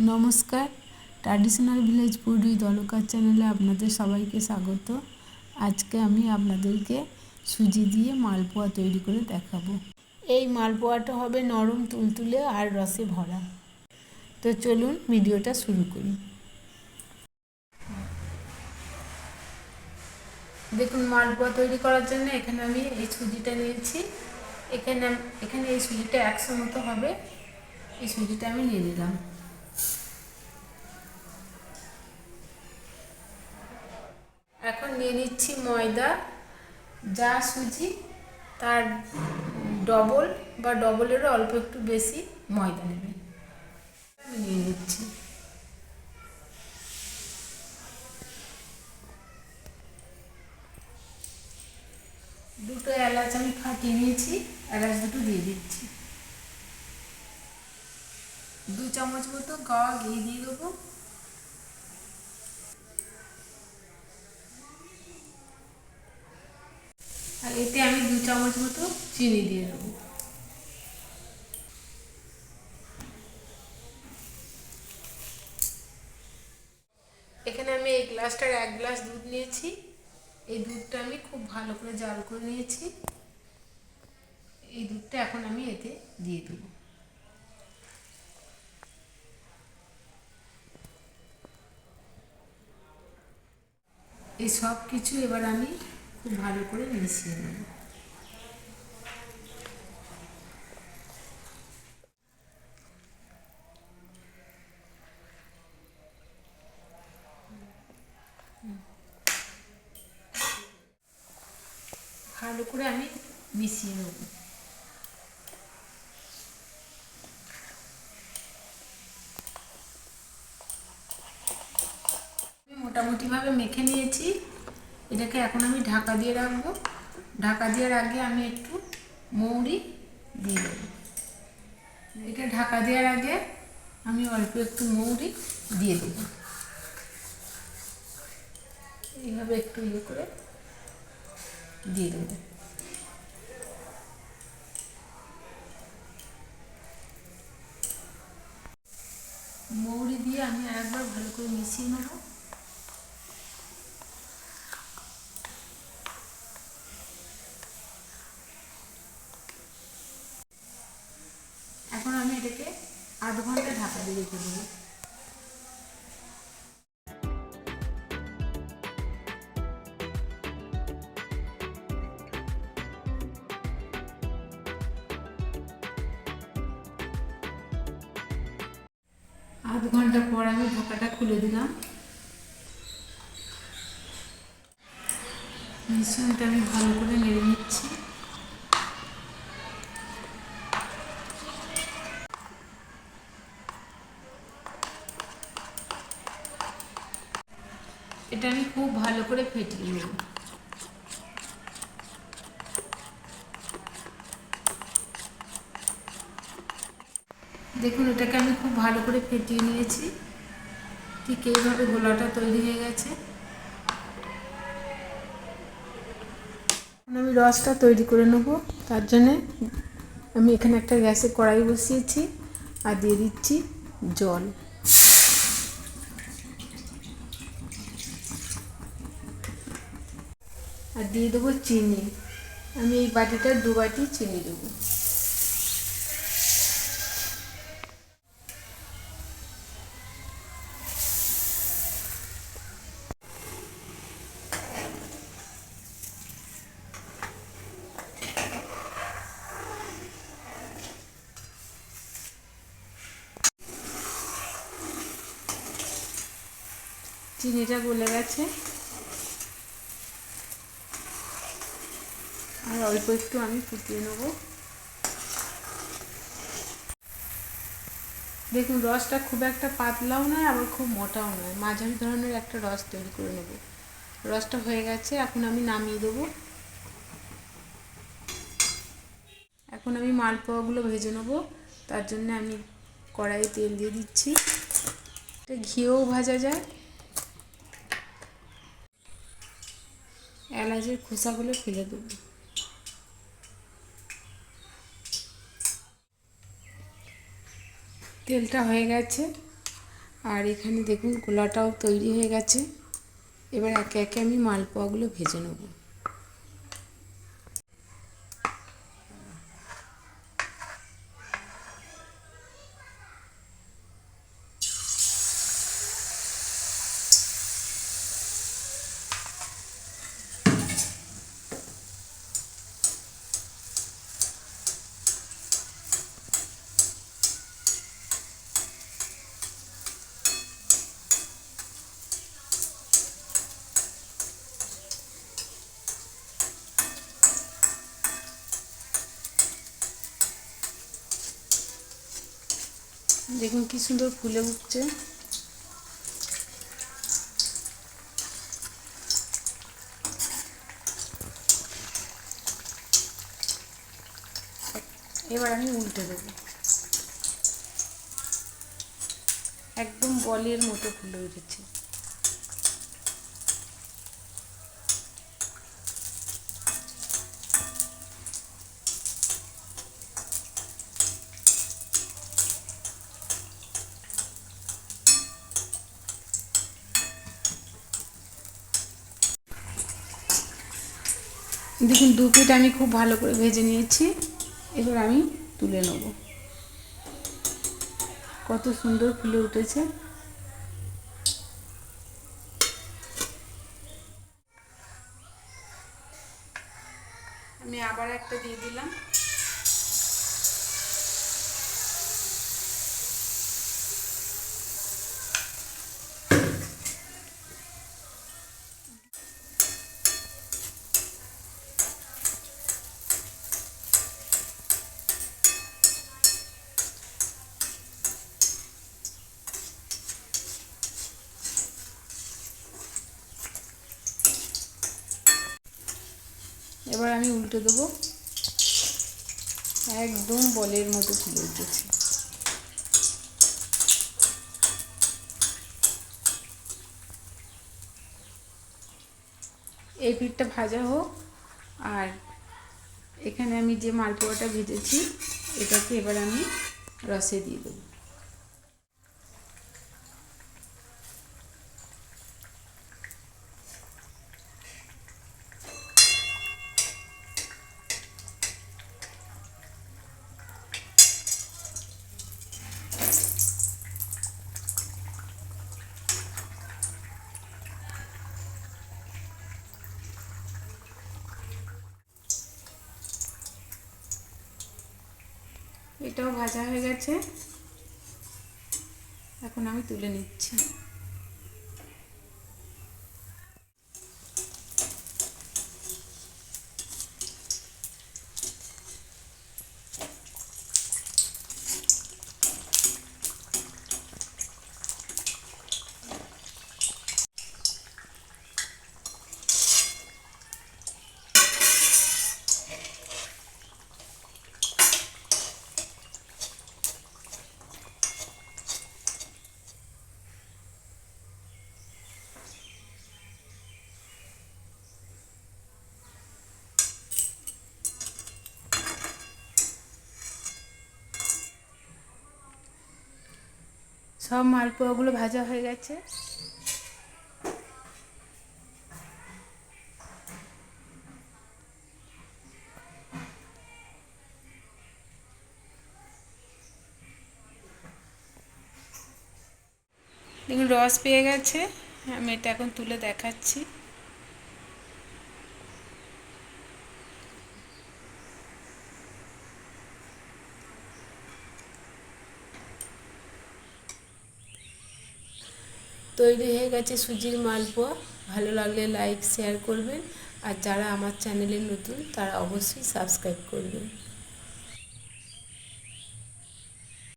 নমস্কার, traditional village food with Alka চ্যানেলে আপনাদের সবাইকে স্বাগত। আজকে আমি আপনাদেরকে সুজি দিয়ে মালপোয়া তৈরি করে দেখাবো। এই মালপোয়াটা হবে নরম তুলতুলে আর রসে ভরা। তো চলুন ভিডিওটা শুরু করি। দেখুন, মালপোয়া তৈরি করার জন্য এখানে আমি এই সুজিটা নিয়েছি। এখানে এই সুজিটা 100 মতো হবে। এই সুজিটা আমি নিয়ে নিলাম। এখন নিয়ে নিচ্ছি ময়দা। যা সুজি তার ডবল বা ডবলেরও অল্প একটু বেশি ময়দা নেবেন। আমি নিয়ে নিচ্ছি। দুটো এলাচ আমি ফাটিয়ে নিয়েছি, এলাচ দুটো দিয়ে দিচ্ছি। 2 চামচ মতো গাওয়া ঘি দিয়ে দেবো। আর এতে আমি 2 চামচ মতো চিনি দিয়ে দেবো। এখানে আমি এই গ্লাসটার 1 গ্লাস দুধ নিয়েছি। এই দুধটা আমি খুব ভালো করে জাল করে নিয়েছি। এই দুধটা এখন আমি এতে দিয়ে দেবো। এই সব কিছু এবার আমি খুব ভালো করে মিশিয়ে নেব। ভালো করে আমি মিশিয়ে নেব। মোটামুটিভাবে মেখে নিয়েছি। এটাকে এখন আমি ঢাকা দিয়ে রাখবো। ঢাকা দেওয়ার আগে আমি একটু মৌরি দিয়ে দেবো। এটা ঢাকা দেওয়ার আগে আমি অল্প একটু মৌরি দিয়ে দেবো। এইভাবে একটু করে দিয়ে দেবো। মৌরি দিয়ে আমি আরেকবার ভালো করে মিশিয়ে নেব। এখন আমি এটাকে আধ ঘন্টা ঢাকা দিয়ে রেখে দেবো। আধ ঘন্টা পর আমি ঢাকাটা খুলে দিলাম। মিশ্রণটা আমি ভালো করে নেড়ে নিচ্ছি। এটা আমি খুব ভালো করে ফেটিয়ে নেব। দেখুন, এটাকে আমি খুব ভালো করে ফেটিয়ে নিয়েছি। ঠিক এইভাবে গোলাটা তৈরি হয়ে গেছে। আমি রসটা তৈরি করে নেব। তার জন্যে আমি এখানে একটা গ্যাসে কড়াই বসিয়েছি আর দিয়ে দিচ্ছি জল। আর দিয়ে দেবো চিনি। আমি এই বাটিটা 2 বাটি চিনি দেবো। চিনিটা গলে গেছে। আর অল্প একটু আমি ফুটিয়ে নেব। দেখুন, রসটা খুব একটা পাতলাও নয় আবার খুব মোটাও নয়, মাঝারি ধরনের একটা রস তৈরি করে নেব। রসটা হয়ে গেছে, এখন আমি নামিয়ে দেবো। এখন আমি মালপোয়াগুলো ভেজে নেব। তার জন্য আমি কড়াইয়ে তেল দিয়ে দিচ্ছি। এটা ঘিয়েও ভাজা যায়। এলাচের খোসাগুলো ফেলে দেবো। তেলটা হয়ে গেছে, আর এখানে দেখুন গোলাটাও তৈরি হয়ে গেছে। এবার একে একে আমি মালপোয়াগুলো ভেজে নেব। দেখুন কি সুন্দর ফুলে উঠছে। এবার আমি উল্টে দেবো। একদম বলের মতো ফুলে উঠেছে। দেখুন দু পিঠ আমি খুব ভালো করে ভেজে নিয়েছি। এবার আমি তুলে নেব। কত সুন্দর ফুলে উঠেছে। আমি আবার একটা দিয়ে দিলাম। এবার আমি উল্টে দেবো। একদম বলের মতো ফুলে উঠেছে। এই পিঠটা ভাজা হোক, আর এখানে আমি যে মালপোয়াটা ভেজেছি এটাকে এবার আমি রসে দিয়ে দেবো। এটাও ভাজা হয়ে গেছে। এখন আমি তুলে নিচ্ছি। সব মালপোয়াগুলো ভাজা হয়ে গেছে। দেখুন রস পেয়ে গেছে। আমি এটা এখন তুলে দেখাচ্ছি। তৈরি হয়ে গেছে সুজির মালপোয়া। ভালো লাগলে লাইক শেয়ার করবেন, আর যারা আমার চ্যানেলে নতুন তারা অবশ্যই সাবস্ক্রাইব করবেন।